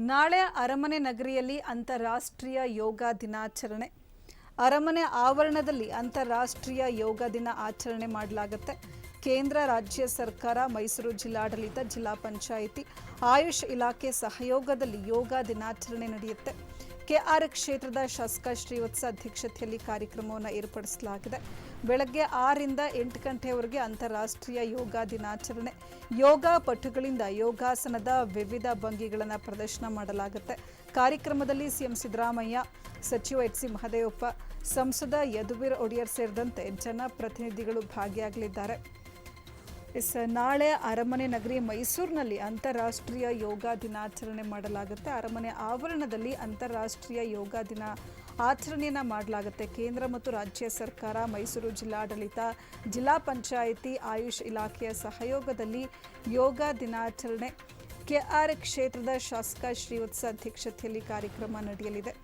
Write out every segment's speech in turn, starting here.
ನಾಳೆ ಅರಮನೆ ನಗರಿಯಲ್ಲಿ ಅಂತಾರಾಷ್ಟ್ರೀಯ ಯೋಗ ದಿನಾಚರಣೆ. ಅರಮನೆ ಆವರಣದಲ್ಲಿ ಅಂತಾರಾಷ್ಟ್ರೀಯ ಯೋಗ ದಿನ ಆಚರಣೆ ಮಾಡಲಾಗುತ್ತೆ. ಕೇಂದ್ರ ರಾಜ್ಯ ಸರ್ಕಾರ, ಮೈಸೂರು ಜಿಲ್ಲಾಡಳಿತ, ಜಿಲ್ಲಾ ಪಂಚಾಯಿತಿ, ಆಯುಷ್ ಇಲಾಖೆ ಸಹಯೋಗದಲ್ಲಿ ಯೋಗ ದಿನಾಚರಣೆ ನಡೆಯುತ್ತೆ. ಕೆಆರ್ ಕ್ಷೇತ್ರದ ಶಾಸಕ ಶ್ರೀವತ್ಸ ಅಧ್ಯಕ್ಷತೆಯಲ್ಲಿ ಕಾರ್ಯಕ್ರಮವನ್ನು ಏರ್ಪಡಿಸಲಾಗಿದೆ. ಬೆಳಗ್ಗೆ 6ರಿಂದ 8 ಗಂಟೆಯವರೆಗೆ ಅಂತಾರಾಷ್ಟ್ರೀಯ ಯೋಗ ದಿನಾಚರಣೆ. ಯೋಗ ಪಟುಗಳಿಂದ ಯೋಗಾಸನದ ವಿವಿಧ ಭಂಗಿಗಳನ್ನು ಪ್ರದರ್ಶನ ಮಾಡಲಾಗುತ್ತೆ. ಕಾರ್ಯಕ್ರಮದಲ್ಲಿ ಸಿಎಂ ಸಿದ್ದರಾಮಯ್ಯ, ಸಚಿವ ಎಚ್ ಸಿ ಮಹದೇವಪ್ಪ, ಸಂಸದ ಯದುವೀರ್ ಒಡೆಯರ್ ಸೇರಿದಂತೆ ಜನಪ್ರತಿನಿಧಿಗಳು ಭಾಗಿಯಾಗಲಿದ್ದಾರೆ. ನಾಳೆ ಅರಮನೆ ನಗರಿ ಮೈಸೂರಿನಲ್ಲಿ ಅಂತಾರಾಷ್ಟ್ರೀಯ ಯೋಗ ದಿನಾಚರಣೆ ಮಾಡಲಾಗುತ್ತೆ. ಅರಮನೆ ಆವರಣದಲ್ಲಿ ಅಂತಾರಾಷ್ಟ್ರೀಯ ಯೋಗ ದಿನ ಆಚರಣೆಯನ್ನು ಮಾಡಲಾಗುತ್ತೆ. ಕೇಂದ್ರ ಮತ್ತು ರಾಜ್ಯ ಸರ್ಕಾರ, ಮೈಸೂರು ಜಿಲ್ಲಾಡಳಿತ, ಜಿಲ್ಲಾ ಪಂಚಾಯಿತಿ, ಆಯುಷ್ ಇಲಾಖೆಯ ಸಹಯೋಗದಲ್ಲಿ ಯೋಗ ದಿನಾಚರಣೆ. ಕೆಆರ್ ಕ್ಷೇತ್ರದ ಶಾಸಕ ಶ್ರೀವತ್ಸ ಅಧ್ಯಕ್ಷತೆಯಲ್ಲಿ ಕಾರ್ಯಕ್ರಮ ನಡೆಯಲಿದೆ.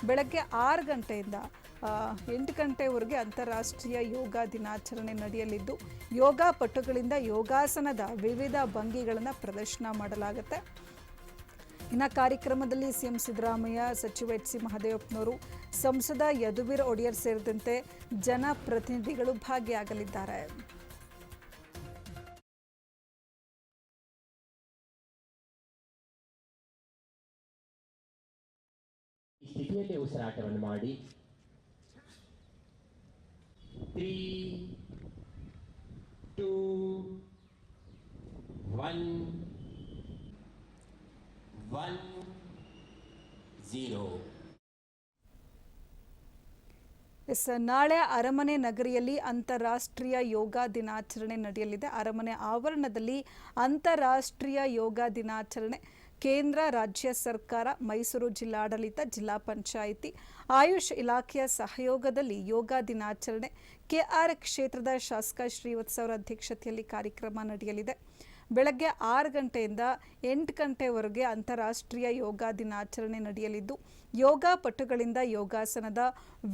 ಬೆಳಗ್ಗೆ 6 ಗಂಟೆಯಿಂದ 8 ಗಂಟೆವರೆಗೆ ಅಂತಾರಾಷ್ಟ್ರೀಯ ಯೋಗ ದಿನಾಚರಣೆ ನಡೆಯಲಿದ್ದು, ಯೋಗ ಪಟುಗಳಿಂದ ಯೋಗಾಸನದ ವಿವಿಧ ಭಂಗಿಗಳನ್ನು ಪ್ರದರ್ಶನ ಮಾಡಲಾಗುತ್ತೆ. ಇನ್ನು ಕಾರ್ಯಕ್ರಮದಲ್ಲಿ ಸಿಎಂ ಸಿದ್ದರಾಮಯ್ಯ, ಸಚಿವ ಎಚ್ ಸಿ ಮಹದೇವಪ್ಪನವರು, ಸಂಸದ ಯದುವೀರ್ ಒಡೆಯರ್ ಸೇರಿದಂತೆ ಜನಪ್ರತಿನಿಧಿಗಳು ಭಾಗಿಯಾಗಲಿದ್ದಾರೆ. ಸ್ಥಿತಿಯಲ್ಲಿ ಉಸಿರಾಟವನ್ನು ಮಾಡಿ 3, 2, 1, 0. ನಾಳೆ ಅರಮನೆ ನಗರಿಯಲ್ಲಿ ಅಂತಾರಾಷ್ಟ್ರೀಯ ಯೋಗ ದಿನಾಚರಣೆ ನಡೆಯಲಿದೆ. ಅರಮನೆ ಆವರಣದಲ್ಲಿ ಅಂತಾರಾಷ್ಟ್ರೀಯ ಯೋಗ ದಿನಾಚರಣೆ. ಕೇಂದ್ರ ರಾಜ್ಯ ಸರ್ಕಾರ, ಮೈಸೂರು ಜಿಲ್ಲಾಡಳಿತ, ಜಿಲ್ಲಾ ಪಂಚಾಯಿತಿ, ಆಯುಷ್ ಇಲಾಖೆಯ ಸಹಯೋಗದಲ್ಲಿ ಯೋಗ ದಿನಾಚರಣೆ. ಕೆಆರ್ ಕ್ಷೇತ್ರದ ಶಾಸಕ ಶ್ರೀವತ್ಸ ಅವರ ಅಧ್ಯಕ್ಷತೆಯಲ್ಲಿ ಕಾರ್ಯಕ್ರಮ ನಡೆಯಲಿದೆ. ಬೆಳಗ್ಗೆ 6 ಗಂಟೆಯಿಂದ 8 ಗಂಟೆವರೆಗೆ ಅಂತಾರಾಷ್ಟ್ರೀಯ ಯೋಗ ದಿನಾಚರಣೆ ನಡೆಯಲಿದ್ದು, ಯೋಗ ಪಟುಗಳಿಂದ ಯೋಗಾಸನದ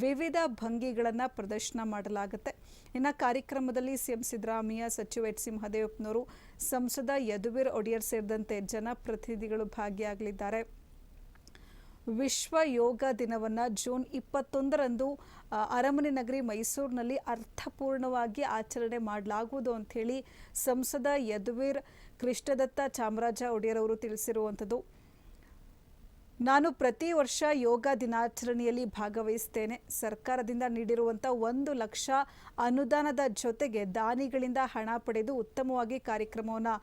ವಿವಿಧ ಭಂಗಿಗಳನ್ನು ಪ್ರದರ್ಶನ ಮಾಡಲಾಗುತ್ತೆ. ಇನ್ನು ಕಾರ್ಯಕ್ರಮದಲ್ಲಿ ಸಿಎಂ ಸಿದ್ದರಾಮಯ್ಯ, ಸಚಿವ ಎಚ್ ಸಿ ಮಹದೇವಪ್ಪನವರು, ಸಂಸದ ಯದುವೀರ್ ಒಡೆಯರ್ ಸೇರಿದಂತೆ ಜನಪ್ರತಿನಿಧಿಗಳು ಭಾಗಿಯಾಗಲಿದ್ದಾರೆ. ವಿಶ್ವ ಯೋಗ ದಿನವನ್ನು ಜೂನ್ 21ರಂದು ಅರಮನೆ ನಗರಿ ಮೈಸೂರಿನಲ್ಲಿ ಅರ್ಥಪೂರ್ಣವಾಗಿ ಆಚರಣೆ ಮಾಡಲಾಗುವುದು ಅಂಥೇಳಿ ಸಂಸದ ಯದುವೀರ್ ಕೃಷ್ಣದತ್ತ ಚಾಮರಾಜ ಒಡೆಯರ್ ಅವರು ತಿಳಿಸಿರುವಂಥದ್ದು. ನಾನು ಪ್ರತಿ ವರ್ಷ ಯೋಗ ದಿನಾಚರಣೆಯಲ್ಲಿ ಭಾಗವಹಿಸ್ತೇನೆ. ಸರ್ಕಾರದಿಂದ ನೀಡಿರುವಂಥ 1 ಲಕ್ಷ ಅನುದಾನದ ಜೊತೆಗೆ ದಾನಿಗಳಿಂದ ಹಣ ಪಡೆದು ಉತ್ತಮವಾಗಿ ಕಾರ್ಯಕ್ರಮವನ್ನು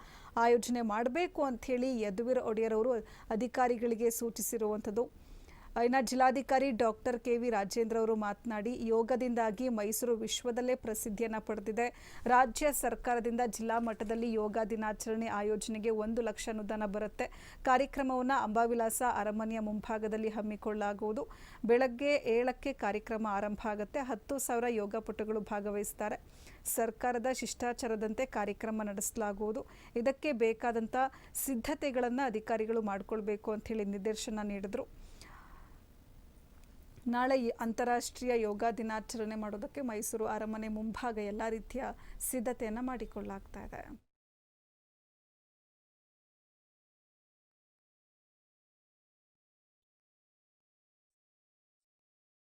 ಆಯೋಜನೆ ಮಾಡಬೇಕು ಅಂಥೇಳಿ ಯದುವೀರ್ ಒಡೆಯರ್ ಅವರು ಅಧಿಕಾರಿಗಳಿಗೆ ಸೂಚಿಸಿರುವಂಥದ್ದು. ಇನ್ನು ಜಿಲ್ಲಾಧಿಕಾರಿ ಡಾಕ್ಟರ್ ಕೆ.ವಿ. ರಾಜೇಂದ್ರ ಅವರು ಮಾತನಾಡಿ, ಯೋಗದಿಂದಾಗಿ ಮೈಸೂರು ವಿಶ್ವದಲ್ಲೇ ಪ್ರಸಿದ್ಧಿಯನ್ನು ಪಡೆದಿದೆ. ರಾಜ್ಯ ಸರ್ಕಾರದಿಂದ ಜಿಲ್ಲಾ ಮಟ್ಟದಲ್ಲಿ ಯೋಗ ದಿನಾಚರಣೆ ಆಯೋಜನೆಗೆ 1 ಲಕ್ಷ ಅನುದಾನ ಬರುತ್ತೆ. ಕಾರ್ಯಕ್ರಮವನ್ನು ಅಂಬಾವಿಲಾಸ ಅರಮನೆಯ ಮುಂಭಾಗದಲ್ಲಿ ಹಮ್ಮಿಕೊಳ್ಳಲಾಗುವುದು. ಬೆಳಗ್ಗೆ 7ಕ್ಕೆ ಕಾರ್ಯಕ್ರಮ ಆರಂಭ ಆಗುತ್ತೆ. 10,000 ಯೋಗಪಟುಗಳು ಭಾಗವಹಿಸುತ್ತಾರೆ. ಸರ್ಕಾರದ ಶಿಷ್ಟಾಚಾರದಂತೆ ಕಾರ್ಯಕ್ರಮ ನಡೆಸಲಾಗುವುದು. ಇದಕ್ಕೆ ಬೇಕಾದಂಥ ಸಿದ್ಧತೆಗಳನ್ನು ಅಧಿಕಾರಿಗಳು ಮಾಡಿಕೊಳ್ಬೇಕು ಅಂಥೇಳಿ ನಿರ್ದೇಶನ ನೀಡಿದರು. ನಾಳೆ ಅಂತಾರಾಷ್ಟ್ರೀಯ ಯೋಗ ದಿನಾಚರಣೆ ಮಾಡೋದಕ್ಕೆ ಮೈಸೂರು ಅರಮನೆ ಮುಂಭಾಗ ಎಲ್ಲ ರೀತಿಯ ಸಿದ್ಧತೆಯನ್ನು ಮಾಡಿಕೊಳ್ಳಲಾಗ್ತಾ ಇದೆ.